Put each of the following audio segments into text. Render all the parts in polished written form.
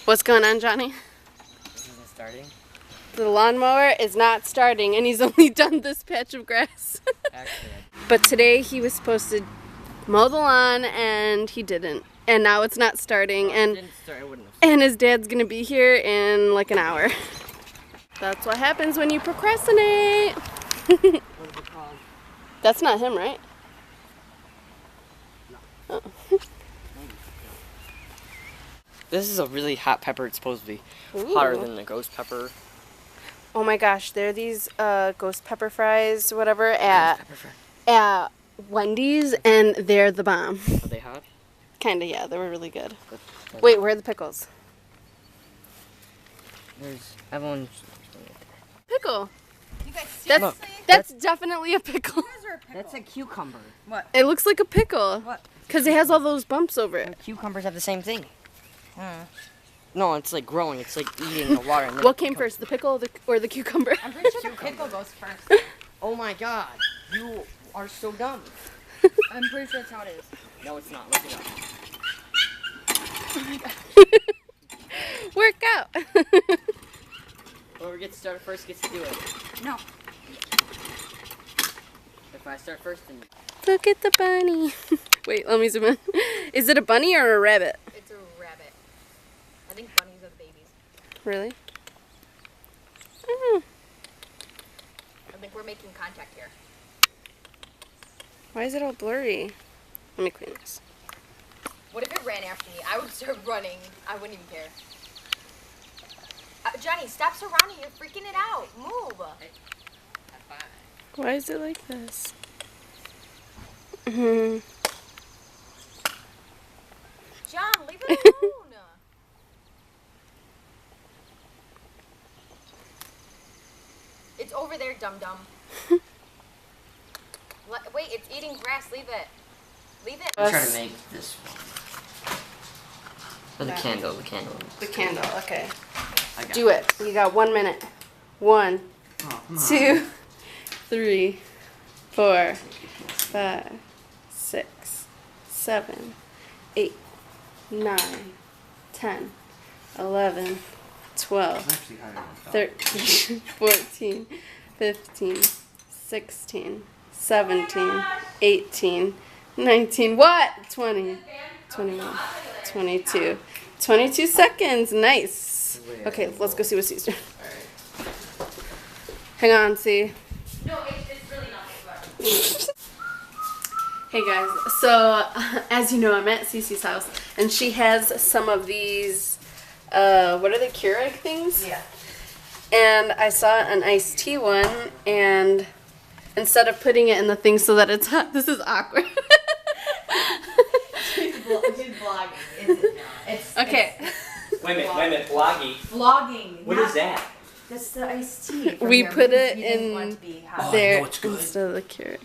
What's going on, Johnny? Isn't it starting? The lawnmower is not starting, and he's only done this patch of grass. Actually. But today he was supposed to mow the lawn, and he didn't. And now it's not starting, and his dad's gonna be here in like an hour. That's what happens when you procrastinate. What is it called? That's not him, right? No. Oh. This is a really hot pepper. It's supposed to be Ooh. hotter than the ghost pepper. Oh my gosh, there are these ghost pepper fries, whatever, at Wendy's, and they're the bomb. Are they hot? Kinda, yeah, they were really good. Wait, where are the pickles? There's everyone's Pickle. You guys seriously? That's definitely a pickle. That's a cucumber. What? It looks like a pickle. What? Because it has all those bumps over it. Cucumbers have the same thing. No, it's like growing. It's like eating the water. And then What came first, the pickle or the cucumber? I'm pretty sure the pickle goes first. Oh my god, you are so dumb. I'm pretty sure that's how it is. No, it's not. Look it up. Oh my god. Work out. Whoever gets started first gets to do it. No. If I start first, then Look at the bunny. Wait, let me zoom in. Is it a bunny or a rabbit? It's a rabbit. I think bunnies are the babies. Really? I think we're making contact here. Why is it all blurry? Let me clean this. What if it ran after me? I would start running. I wouldn't even care. Johnny, stop surrounding. You're freaking it out. Move. Why is it like this? John, leave it alone. It's over there, dum-dum. Wait, it's eating grass. Leave it. Leave it. I'm trying to make this one. Or the candle, the candle. The candle, okay. I got Do it. You got 1 minute. 1, Oh, come 2, 3, 4, 5, 6, 7, 8, 9, 10, 11, 12, 13, 14, 15, 16, 17, 18, 19, what? 20, 21, 22, 22 seconds. Nice. Okay, let's go see what C's doing. Hang on, see. No, it's really not. Hey guys, so as you know, I'm at Cece's house, and she has some of these, what are they, Keurig things? Yeah. And I saw an iced tea one, and instead of putting it in the thing so that it's hot, this is awkward. She's vlogging, is it not? It's Okay. Wait a minute, vloggy. Vlogging. What is that? That's the iced tea. We put it in Oh, there I know it's good. instead of the Keurig.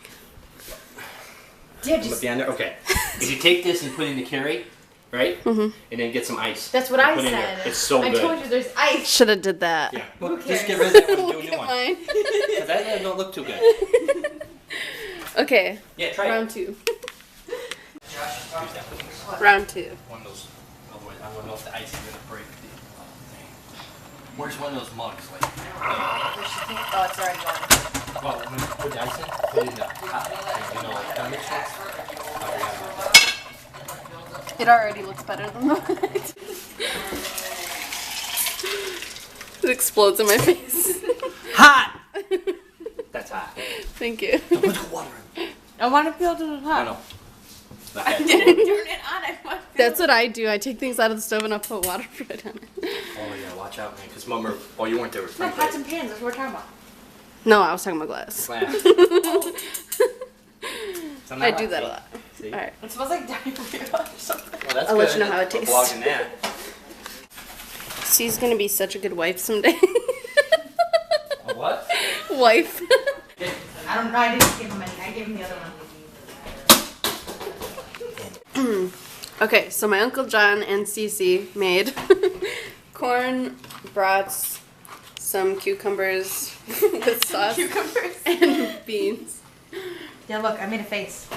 Did Put just, the under. Okay. If you take this and put it in the Keurig, right? Mm-hmm. And then get some ice. that's what and I put it in said. there. It's so I good. told you there's ice. Should have did that. Yeah. Who Well, just cares? get rid of that one and do a Look new at one. mine. 'Cause that don't look too good. Okay, Yeah, try round it. 2. Round 2. One of those. Otherwise, I don't know if the ice is gonna break the thing. Where's one of those mugs? Like, Oh, it's already gone. well, when you put the ice in, put it in the hot thing, you know, like that makes sense. It already looks better than that. It explodes in my face. Hot! That's hot. Thank you. Don't put the water in. I want to feel to the I top. know. I didn't turn it on. I want to That's what I do. I take things out of the stove and I'll put water right on it. Oh yeah, watch out, man. Because Mama, oh, you weren't there with No, Frank. pots and pans. That's what we're talking about. No, I was talking about glass. Glass. I do that a lot. See? Alright. It smells like diarrhea or something. Well, that's I'll good. let you know how it I'm tastes. vlogging that. She's gonna be such a good wife someday. A what? Wife. I don't know. I didn't give him any. I gave him the other one. Okay, so my Uncle John and Cece made corn brats, some cucumbers with sauce, Cucumbers. and beans. Yeah, look. I made a face.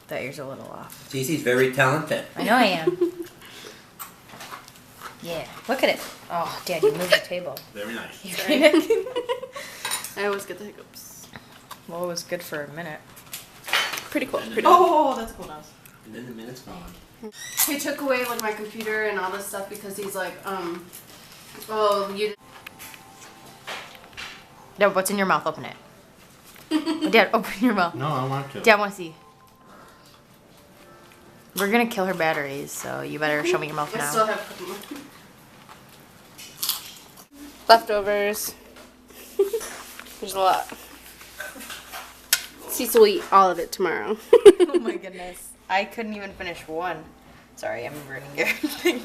That ear's a little off. Cece's very talented. I know I am. Yeah, look at it. Oh, Dad, you moved the table. Very nice. I always get the hiccups. Well, it was good for a minute. Pretty cool. Pretty Oh, that's cool nose. And then the minute's gone. He took away like my computer and all this stuff because he's like, oh, you. Dad, what's in your mouth? Open it. Dad, open your mouth. No, I want to. Dad, I want to see. We're gonna kill her batteries, so you better show me your mouth I now. still have a couple more. Leftovers. There's a lot. Cecil will eat all of it tomorrow. Oh my goodness. I couldn't even finish one. Sorry, I'm ruining your thing.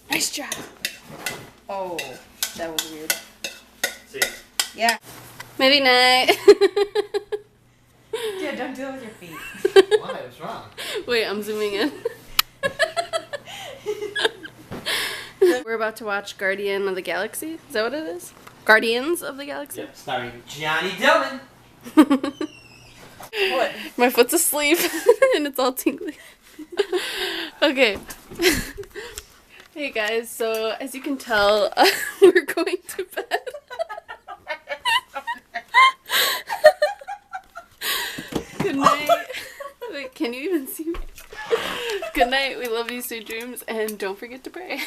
Nice job. Oh, that was weird. See. Yeah. Maybe not. Dad, don't do it with your feet. Why? What's wrong? Wait, I'm zooming in. We're about to watch Guardian of the Galaxy. Is that what it is? Guardians of the Galaxy? Yep, starring Johnny Dillon. What? My foot's asleep and it's all tingly. Okay. Hey guys, so as you can tell, we're going to bed. Good night. Wait, can you even see me? Good night. We love you, sweet dreams, and don't forget to pray.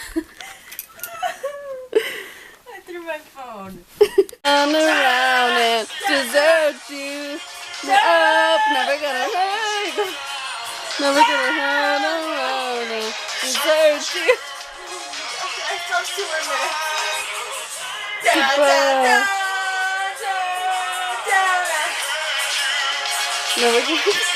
I threw my phone. On around and desert you. Up, never gonna hurt. Never gonna hurt around and desert you. I saw 2 more minutes. Goodbye. Never gonna